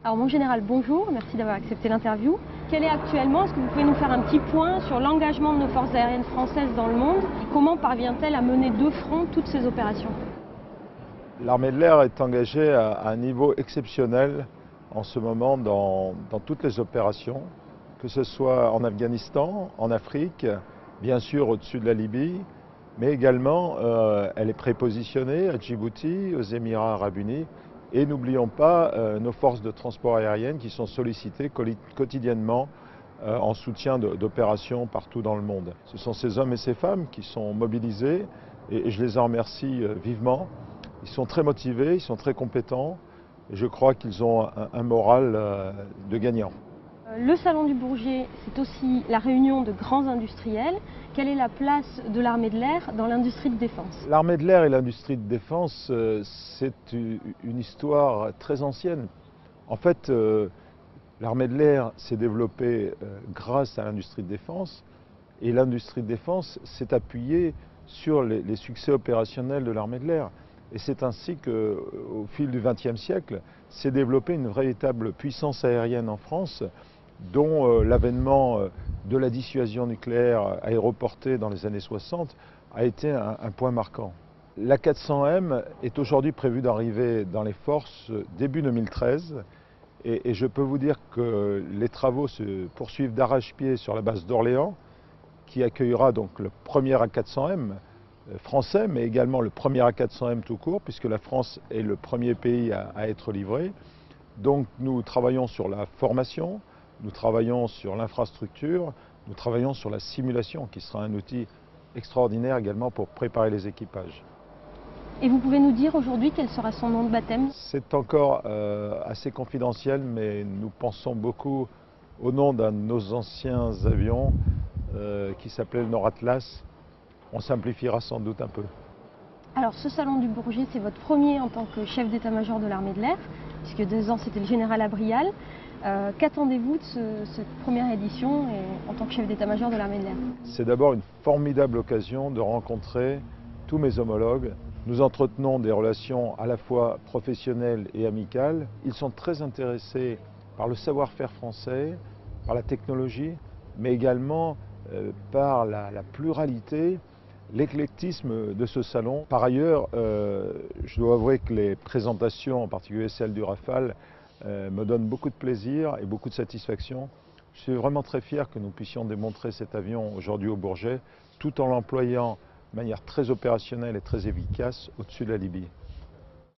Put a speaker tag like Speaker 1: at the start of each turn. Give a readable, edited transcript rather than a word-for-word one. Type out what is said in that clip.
Speaker 1: Alors mon général, bonjour, merci d'avoir accepté l'interview. Quel est actuellement, est-ce que vous pouvez nous faire un petit point sur l'engagement de nos forces aériennes françaises dans le monde et comment parvient-elle à mener de front toutes ces opérations?
Speaker 2: L'armée de l'air est engagée à un niveau exceptionnel en ce moment dans toutes les opérations, que ce soit en Afghanistan, en Afrique, bien sûr au-dessus de la Libye, mais également elle est prépositionnée à Djibouti, aux Émirats arabes unis. Et n'oublions pas nos forces de transport aériennes qui sont sollicitées quotidiennement en soutien d'opérations partout dans le monde. Ce sont ces hommes et ces femmes qui sont mobilisés et je les en remercie vivement. Ils sont très motivés, ils sont très compétents et je crois qu'ils ont un moral de gagnant.
Speaker 1: Le Salon du Bourget, c'est aussi la réunion de grands industriels. Quelle est la place de l'armée de l'air dans l'industrie de défense?
Speaker 2: L'armée de l'air et l'industrie de défense, c'est une histoire très ancienne. En fait, l'armée de l'air s'est développée grâce à l'industrie de défense et l'industrie de défense s'est appuyée sur les succès opérationnels de l'armée de l'air. Et c'est ainsi qu'au fil du XXe siècle, s'est développée une véritable puissance aérienne en France, dont l'avènement de la dissuasion nucléaire aéroportée dans les années 60 a été un point marquant. L'A400M est aujourd'hui prévue d'arriver dans les forces début 2013 et je peux vous dire que les travaux se poursuivent d'arrache-pied sur la base d'Orléans, qui accueillera donc le premier A400M français, mais également le premier A400M tout court, puisque la France est le premier pays à être livré. Donc nous travaillons sur la formation, nous travaillons sur l'infrastructure, nous travaillons sur la simulation, qui sera un outil extraordinaire également pour préparer les équipages.
Speaker 1: Et vous pouvez nous dire aujourd'hui quel sera son nom de baptême?
Speaker 2: C'est encore assez confidentiel, mais nous pensons beaucoup au nom d'un de nos anciens avions qui s'appelait le Nord Atlas. On simplifiera sans doute un peu.
Speaker 1: Alors ce salon du Bourget, c'est votre premier en tant que chef d'état-major de l'armée de l'air, puisque 2 ans c'était le général Abrial. Qu'attendez-vous de cette première édition en tant que chef d'état-major de l'armée de l'air?
Speaker 2: C'est d'abord une formidable occasion de rencontrer tous mes homologues. Nous entretenons des relations à la fois professionnelles et amicales. Ils sont très intéressés par le savoir-faire français, par la technologie, mais également par la pluralité, l'éclectisme de ce salon. Par ailleurs, je dois avouer que les présentations, en particulier celle du Rafale, me donnent beaucoup de plaisir et beaucoup de satisfaction. Je suis vraiment très fier que nous puissions démontrer cet avion aujourd'hui au Bourget, tout en l'employant de manière très opérationnelle et très efficace au-dessus de la Libye.